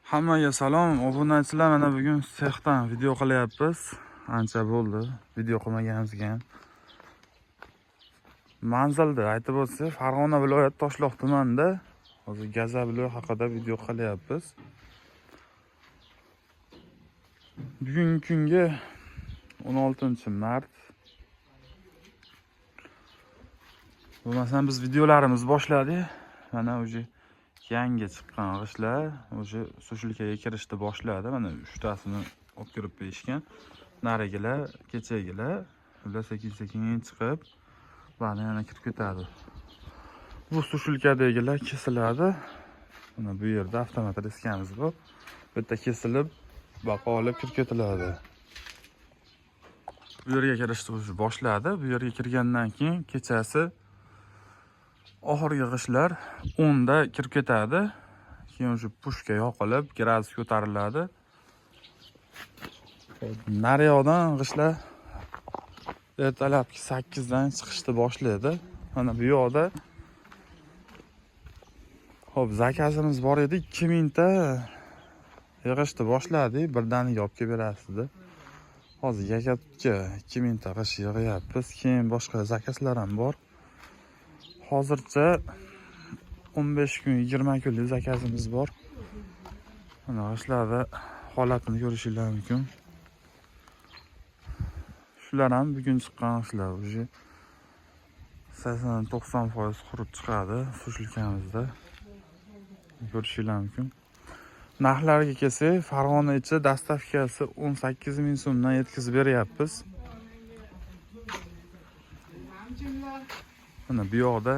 Hammaga salom, obunachilar. Mana bugun sexdan video qilyapmiz. Ancha bo'ldi video qilmaganimizga ham. Manzilda aytib o'tsa, Farg'ona viloyati Toshloq tumanida hozir Gazablo haqida video qilyapmiz. Bugungi kunga 16-mart. Bo'lmasam biz videolarimiz boshladik. Mana o'sha yangi chiqqan g'ishlar o'sha sushilkaga kirishni boshladi. Mana 3tasini olib kirib berishgan. Narigilar, kechagilar ular sekin-sekin chiqib, ba'zan yana kirib ketadi. Bu sushilkadagilar kesiladi. Mana bu yerda avtomat riskamiz bor. Bu yerda kesilib, baqolib kirib ketiladi. Bu yerga kirishni boshladi. Bu yerga kirgandan keyin kechasi oxirgi g'ishlar 10 da kirib ketadi. Keyin shu pushka yoqilib, gradus ko'tariladi. Nariyoqdan g'ishlar ertalabki 8 dan chiqishni boshlaydi. Mana bu yoqda hop zakazimiz bor edi. 2000 ta yig'ishni boshladik. Birdaniga olib kelib berasizdi. Hozir yakatga 2000 ta g'ish yig'yapmiz. Keyin boshqa zakazlar ham bor. Hozircha 15 kun, 20 kunlik zakazimiz bor. Mana g'ishlarda holatini ko'rishingiz mumkin. Shular ham bugun chiqqan g'ishlar. O'zi 80-90% qurib chiqadi sushilkamizda. Ko'rishingiz mumkin. Narxlariga kelsak, Farg'ona ichi dastavkasi 18 ming so'mdan yetkazib beryapmiz. Mana bu yoqda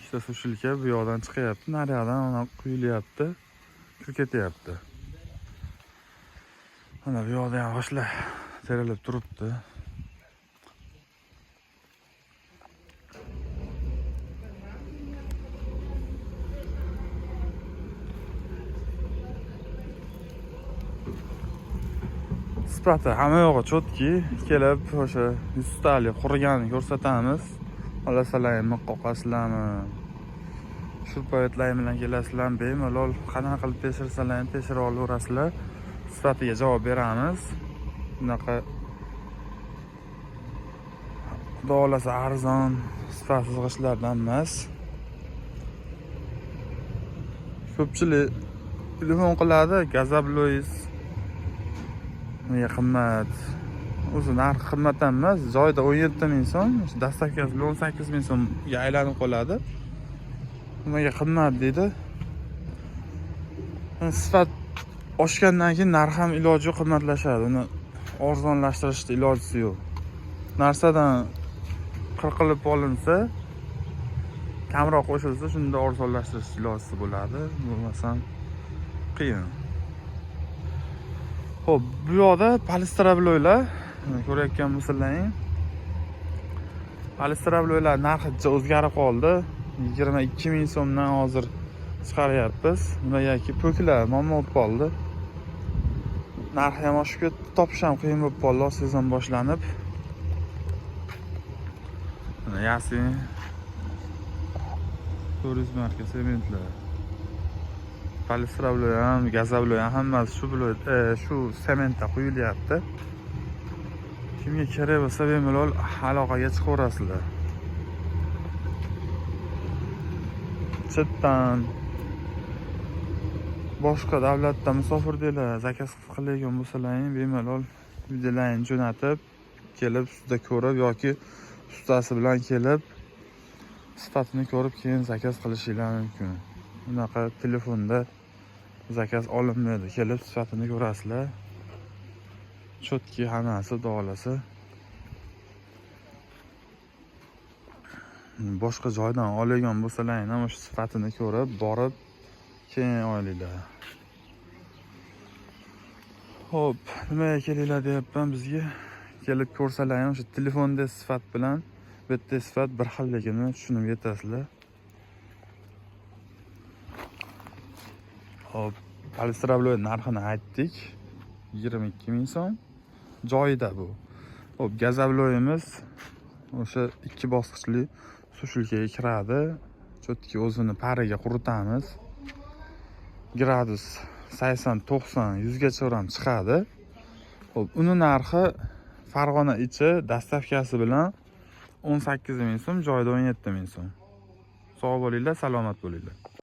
ikkita sushilka bu yoqdan chiqyapti, nariyoqdan ona quyilyapti, kirib ketyapti. Mana bu yoqda ham g'ishlar terilib turibdi. Sifati hamma yo'g'i chotki, kelib o'sha 100 talik quriganini ko'rsatamiz. Olasalarmi, qoqasizlarmi? Shu paytlar bilan kelasizlarmi, bemalol qanaqa qilib tekshirsalar, tekshira olaverasizlar. Sifatiga javob beramiz. Bunaqa xudo xolasa arzon, sifatsiz g'ishlardan emas. Ko'pchilik telefon qiladi, Gazablois qimmat. O'zi narxi qimmat emas, joyda 17 ming so'm, dastavkasi 18 ming so'mga aylanib qoladi. Nimaga qimmat deydi? Sifat oshgandan keyin narx ham iloji yo'q qimmatlashadi. Uni arzonlashtirishda ilojisi yo'q. Narsadan qirqilib olinsa, kamroq qo'shilsa, shunda arzonlashtirish ilojisi bo'ladi. Bo'lmasam qiyin. Xo'p, bu yoqda polistrabloylar ko'rayotgan bo'lsalaring. Polistrabloylar narxi o'zgarib qoldi. 22 ming so'mdan hozir chiqaryapmiz. Nimagaki po'klar muammo bo'lib qoldi. Narxi ham oshib ketdi, topish ham qiyin bo'lib qoldi sezon boshlanib. Mana Yasin turizm marka sementlar. Polistrabloy ham, Gazabloy ham hammasi shu sementda quyilyapti. Kimga kerak bo'lsa bemalol aloqaga chiqaverasizlar. Chetdan boshqa davlatdan musofirdalar zakaz qiladigan bo'lsalaring, bemalol videolarini jo'natib, kelib suvda ko'rib yoki ustasi bilan kelib sifatini ko'rib keyin zakaz qilishingiz mumkin. Bunaqa telefonda zakaz olinmaydi. Kelib sifatini ko'rasizlar. Chotki hammasi dolasi. Boshqa joydan olgan bo'lsalaring ham o'sha sifatini ko'rib, borib keyin olinglar. Xo'p, nimaga kelinglar deyapman bizga? Kelib ko'rsalaring o'sha telefonda sifat bilan bu yerda sifat bir xilligini tushunib yetasizlar. Hop, polistrabloy narxini aytdik. 22 ming so'm. Joyida bu. Hop, Gazabloyimiz o'sha 2 bosqichli sushilkaga kiradi. Chotki o'zini pariga quritamiz. Gradus 80, 90, 100 gacha ham chiqadi. Xo'p, uni narxi Farg'ona ichi dastavkasi bilan 18 ming so'm, joyida 17 ming so'm. Sog' bo'linglar, salomat bo'linglar.